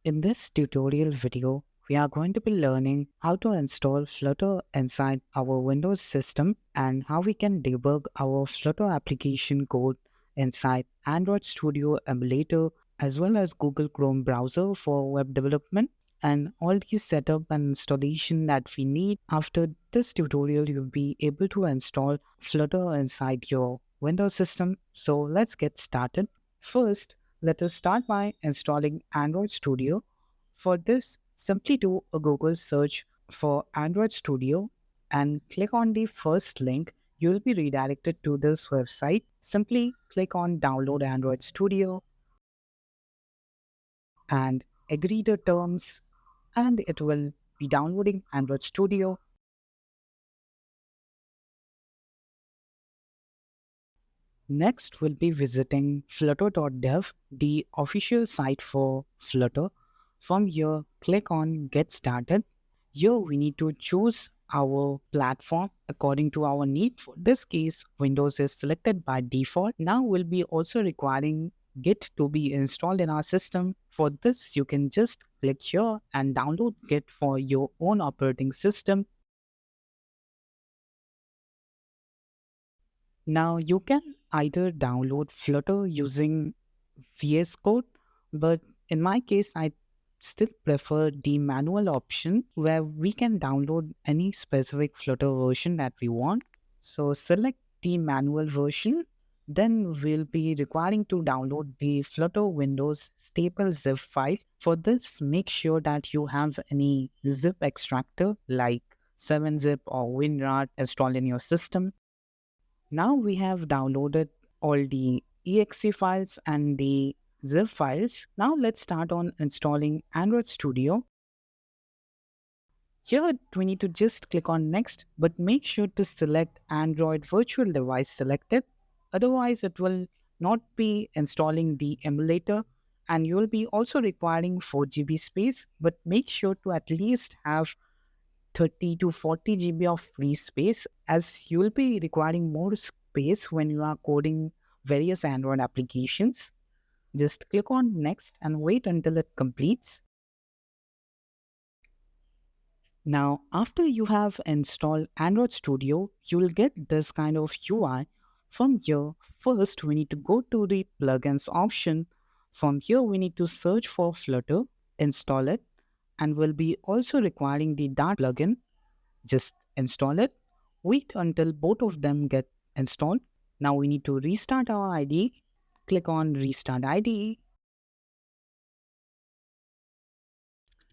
In this tutorial video, we are going to be learning how to install Flutter inside our Windows system and how we can debug our Flutter application code inside Android Studio emulator as well as Google Chrome browser for web development and all the setup and installation that we need. After this tutorial, you'll be able to install Flutter inside your Windows system. So let's get started. First, let us start by installing Android Studio. For this, simply do a Google search for Android Studio and click on the first link. You will be redirected to this website. Simply click on Download Android Studio and agree the terms, and it will be downloading Android Studio. Next, we'll be visiting flutter.dev, the official site for Flutter. From here, click on Get Started. Here, we need to choose our platform according to our need. For this case, Windows is selected by default. Now, we'll be also requiring Git to be installed in our system. For this, you can just click here and download Git for your own operating system. Now you can either download Flutter using vscode, but in my case, I still prefer the manual option where we can download any specific Flutter version that we want. So select the manual version. Then we'll be requiring to download the Flutter Windows stable zip file. For this, make sure that you have any zip extractor like 7-zip or WinRAR installed in your system. Now we have downloaded all the exe files and the zip files. Now let's start on installing Android Studio. Here we need to just click on next, but make sure to select Android virtual device selected. Otherwise it will not be installing the emulator, and you will be also requiring 4 GB space, but make sure to at least have 30 to 40 GB of free space, as you will be requiring more space when you are coding various Android applications. Just click on next and wait until it completes. Now, after you have installed Android Studio, you will get this kind of UI. From here, first we need to go to the plugins option. From here, we need to search for Flutter, install it, and we'll be also requiring the Dart plugin. Just install it. Wait until both of them get installed. Now we need to restart our IDE. Click on Restart IDE.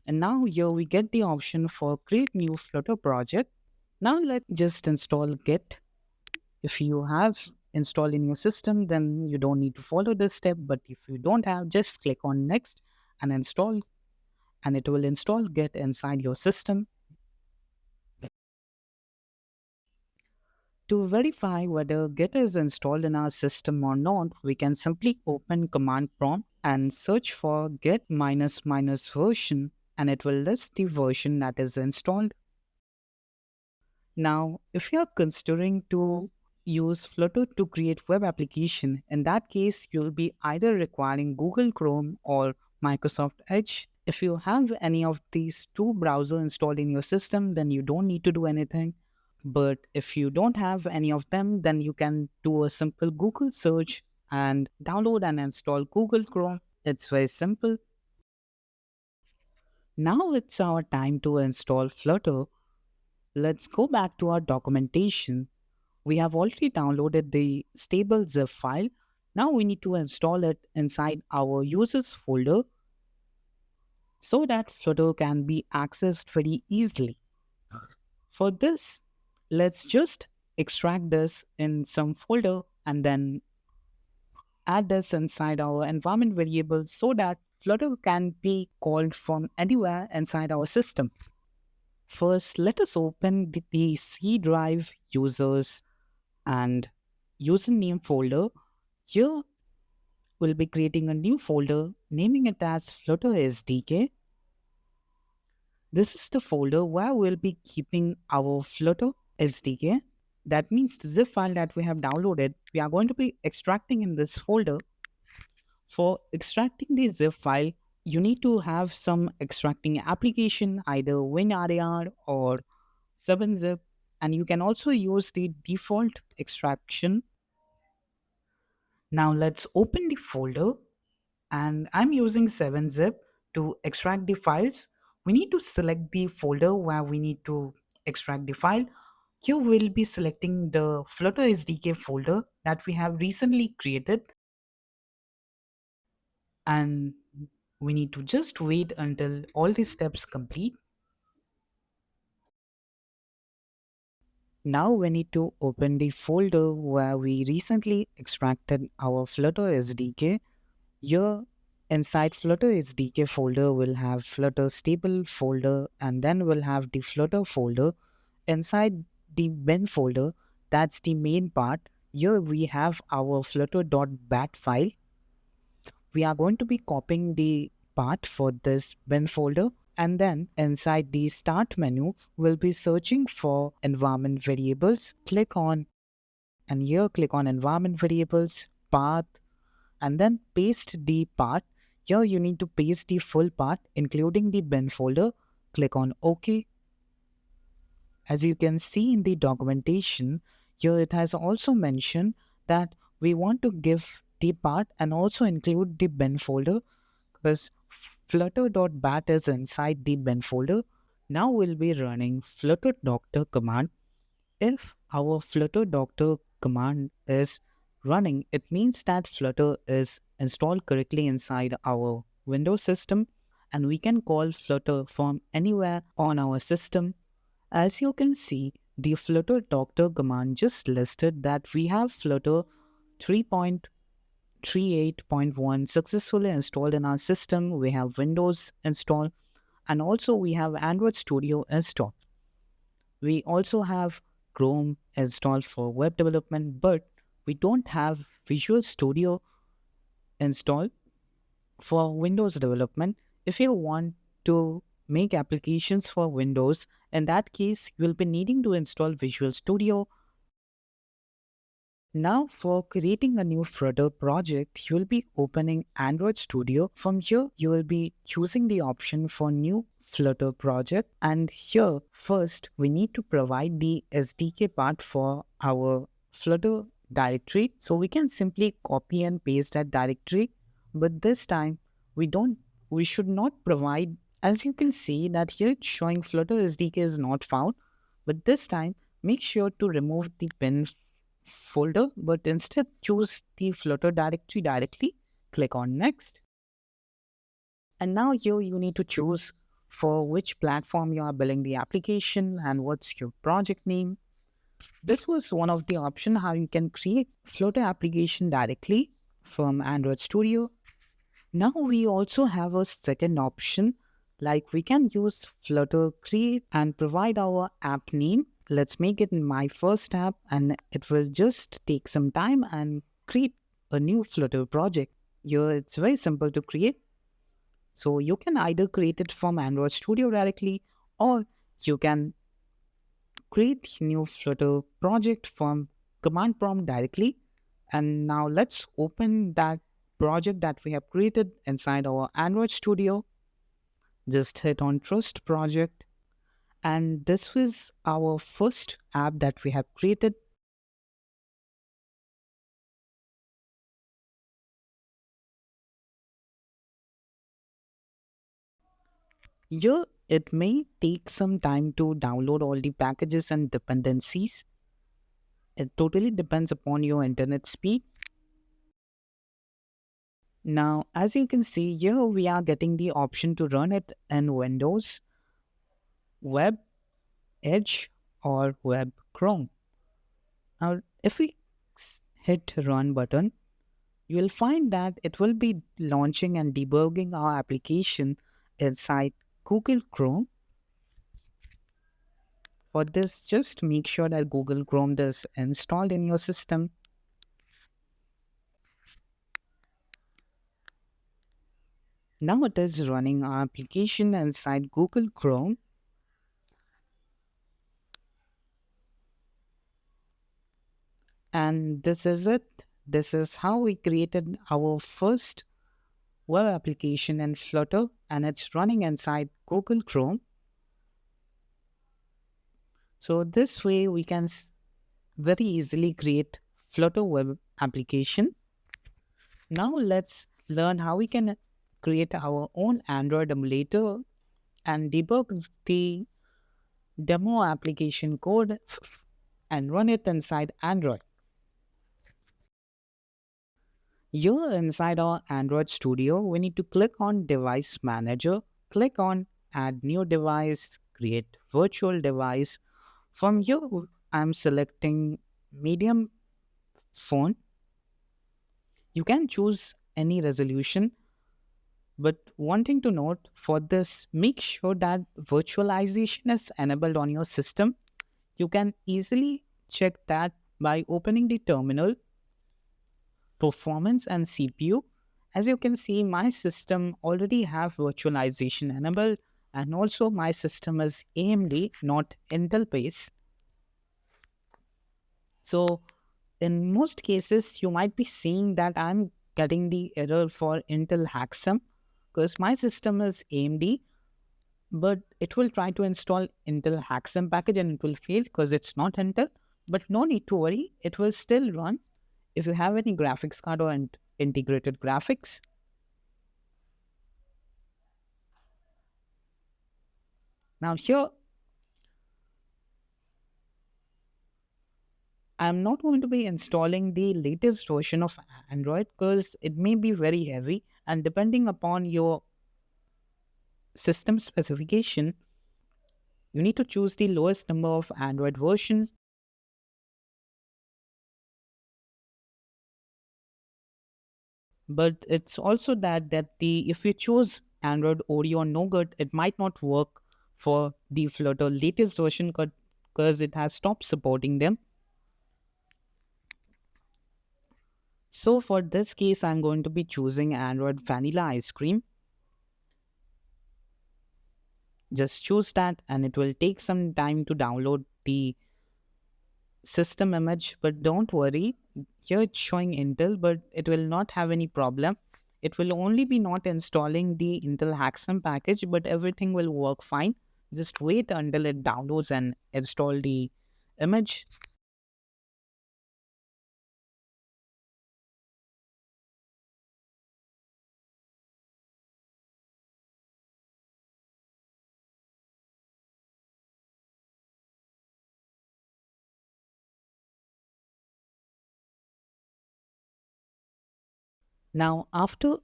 And now here we get the option for Create New Flutter Project. Now let's just install Git. If you have installed in your system, then you don't need to follow this step. But if you don't have, just click on Next and install. And it will install Git inside your system. To verify whether Git is installed in our system or not, we can simply open command prompt and search for git --version, and it will list the version that is installed. Now, if you are considering to use Flutter to create web application, in that case, you'll be either requiring Google Chrome or Microsoft Edge. If you have any of these two browsers installed in your system, then you don't need to do anything. But if you don't have any of them, then you can do a simple Google search and download and install Google Chrome. It's very simple. Now it's our time to install Flutter. Let's go back to our documentation. We have already downloaded the stable zip file. Now we need to install it inside our users folder so that Flutter can be accessed very easily. For this, let's just extract this in some folder and then add this inside our environment variable so that Flutter can be called from anywhere inside our system. First, let us open the C drive users and username folder. Here, we'll be creating a new folder, naming it as Flutter SDK. This is the folder where we'll be keeping our Flutter SDK. That means the zip file that we have downloaded, we are going to be extracting in this folder. For extracting the zip file, you need to have some extracting application, either WinRAR or 7-zip, and you can also use the default extraction. Now let's open the folder, and I'm using 7-zip to extract the files. We need to select the folder where we need to extract the file. Here we'll be selecting the Flutter SDK folder that we have recently created, and we need to just wait until all the steps complete. Now we need to open the folder where we recently extracted our Flutter SDK. Here inside Flutter SDK folder we'll have Flutter stable folder, and then we'll have the Flutter folder. Inside the bin folder, that's the main part. Here we have our flutter.bat file. We are going to be copying the path for this bin folder, and then inside the start menu we'll be searching for environment variables. Click on, and here click on environment variables path, and then paste the path. Here you need to paste the full path including the bin folder. Click on OK. As you can see in the documentation, here it has also mentioned that we want to give the path and also include the bin folder, because flutter.bat is inside the bin folder. Now we'll be running flutter doctor command. If our flutter doctor command is running, it means that Flutter is installed correctly inside our Windows system, and we can call Flutter from anywhere on our system. As you can see, the Flutter doctor command just listed that we have Flutter 3.38.1 successfully installed in our system. We have Windows installed, and also we have Android Studio installed. We also have Chrome installed for web development, but we don't have Visual Studio installed for Windows development. If you want to make applications for Windows, in that case, you'll be needing to install Visual Studio. Now for creating a new Flutter project, you will be opening Android Studio. From here, you will be choosing the option for new Flutter project. And here, first, we need to provide the SDK path for our Flutter directory. So we can simply copy and paste that directory. But this time, we should not provide, as you can see that here it's showing Flutter SDK is not found. But this time, make sure to remove the bin folder, but instead choose the Flutter directory directly. Click on Next. And now here you need to choose for which platform you are building the application and what's your project name. This was one of the options how you can create Flutter application directly from Android Studio. Now we also have a second option, like we can use Flutter create and provide our app name. Let's make it my first app, and it will just take some time and create a new Flutter project. Here it's very simple to create. So you can either create it from Android Studio directly, or you can create new Flutter project from command prompt directly. And now let's open that project that we have created inside our Android Studio. Just hit on Trust Project. And this was our first app that we have created. Here, it may take some time to download all the packages and dependencies. It totally depends upon your internet speed. Now, as you can see here, we are getting the option to run it in Windows, Web, Edge, or Web Chrome. Now, if we hit Run button, you will find that it will be launching and debugging our application inside Google Chrome. For this, just make sure that Google Chrome is installed in your system. Now it is running our application inside Google Chrome. And this is it. This is how we created our first web application in Flutter and it's running inside Google Chrome. So this way we can very easily create Flutter web application. Now let's learn how we can create our own Android emulator and debug the demo application code and run it inside Android. Here inside our Android Studio, we need to click on Device Manager, click on Add New Device, create Virtual Device. From here, I'm selecting medium phone. You can choose any resolution, but one thing to note for this, make sure that virtualization is enabled on your system. You can easily check that by opening the terminal, performance and CPU. As you can see, my system already have virtualization enabled and also my system is AMD, not Intel based. So in most cases, you might be seeing that I'm getting the error for Intel Haxum because my system is AMD, but it will try to install Intel Haxum package and it will fail because it's not Intel. But no need to worry, it will still run if you have any graphics card or integrated graphics. Now here, I'm not going to be installing the latest version of Android because it may be very heavy and depending upon your system specification, you need to choose the lowest number of Android version. But it's also that the if you choose Android Oreo or Nougat, it might not work for the Flutter latest version because it has stopped supporting them. So for this case, I'm going to be choosing Android Vanilla Ice Cream. Just choose that and it will take some time to download the system image, but don't worry, here it's showing Intel, but it will not have any problem. It will only be not installing the Intel Haxum package, but everything will work fine. Just wait until it downloads and install the image. Now after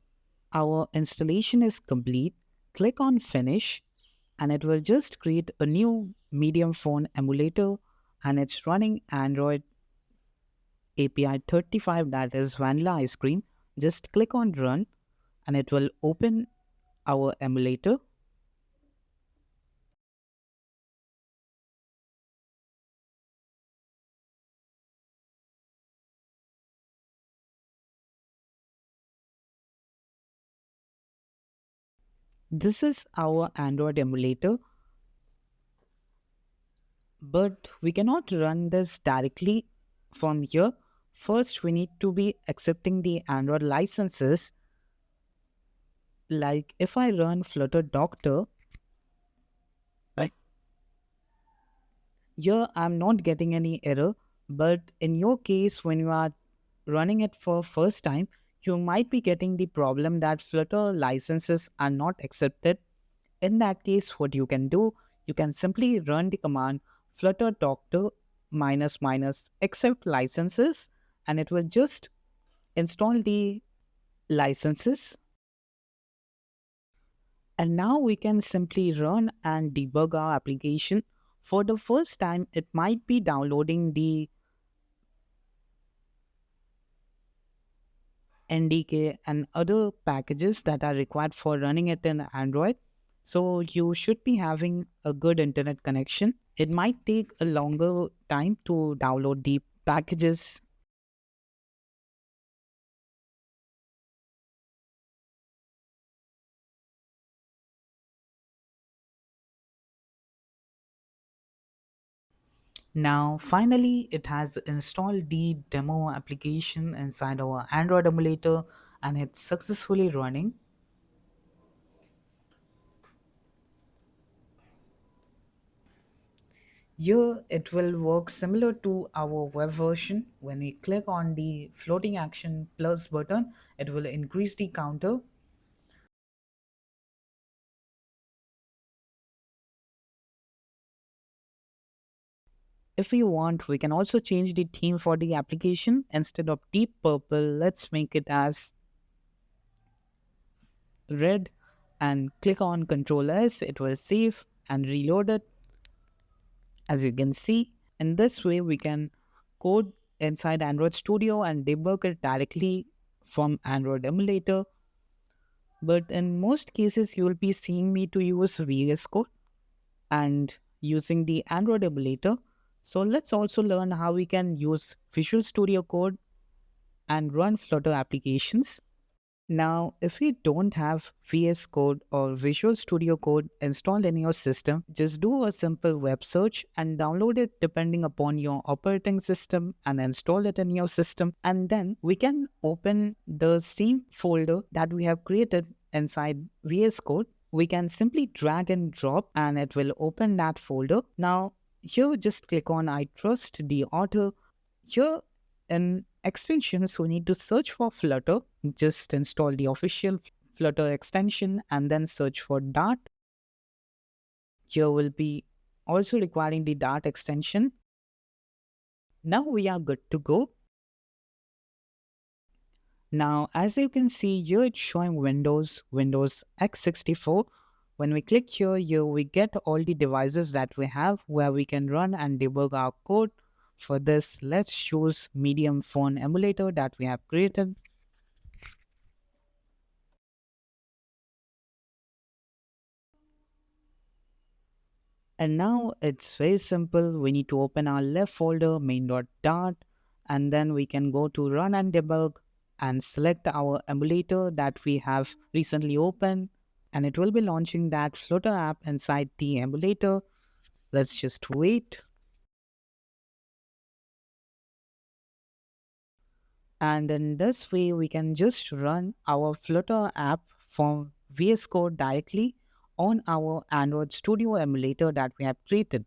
our installation is complete, click on finish and it will just create a new medium phone emulator and it's running Android API 35, that is Vanilla Ice Cream. Just click on run and it will open our emulator. This is our Android emulator, but we cannot run this directly from here. First, we need to be accepting the Android licenses. Like if I run Flutter Doctor, right, here I'm not getting any error, but in your case, when you are running it for first time, you might be getting the problem that Flutter licenses are not accepted. In that case, what you can do, you can simply run the command flutter doctor minus minus accept licenses and it will just install the licenses. And now we can simply run and debug our application. For the first time, it might be downloading the NDK and other packages that are required for running it in Android. So you should be having a good internet connection. It might take a longer time to download the packages. Now, finally, it has installed the demo application inside our Android emulator and it's successfully running. Here it will work similar to our web version. When we click on the floating action plus button, it will increase the counter. If we want, we can also change the theme for the application. Instead of deep purple, let's make it as red and click on Ctrl S. It will save and reload it. As you can see, in this way, we can code inside Android Studio and debug it directly from Android emulator. But in most cases, you will be seeing me to use VS Code and using the Android emulator. So let's also learn how we can use Visual Studio Code and run Flutter applications. Now, if you don't have VS Code or Visual Studio Code installed in your system, just do a simple web search and download it depending upon your operating system and install it in your system. And then we can open the same folder that we have created inside VS Code. We can simply drag and drop and it will open that folder. Now, here just click on I trust the author. Here in extensions, we need to search for Flutter. Just install the official Flutter extension and then search for Dart. Here will be also requiring the Dart extension. Now we are good to go. Now, as you can see here, it's showing Windows x64. When we click here we get all the devices that we have where we can run and debug our code. For this, let's choose medium phone emulator that we have created. And now it's very simple. We need to open our left folder, main.dart, and then we can go to run and debug and select our emulator that we have recently opened. And it will be launching that Flutter app inside the emulator. Let's just wait. And in this way, we can just run our Flutter app from VS Code directly on our Android Studio emulator that we have created.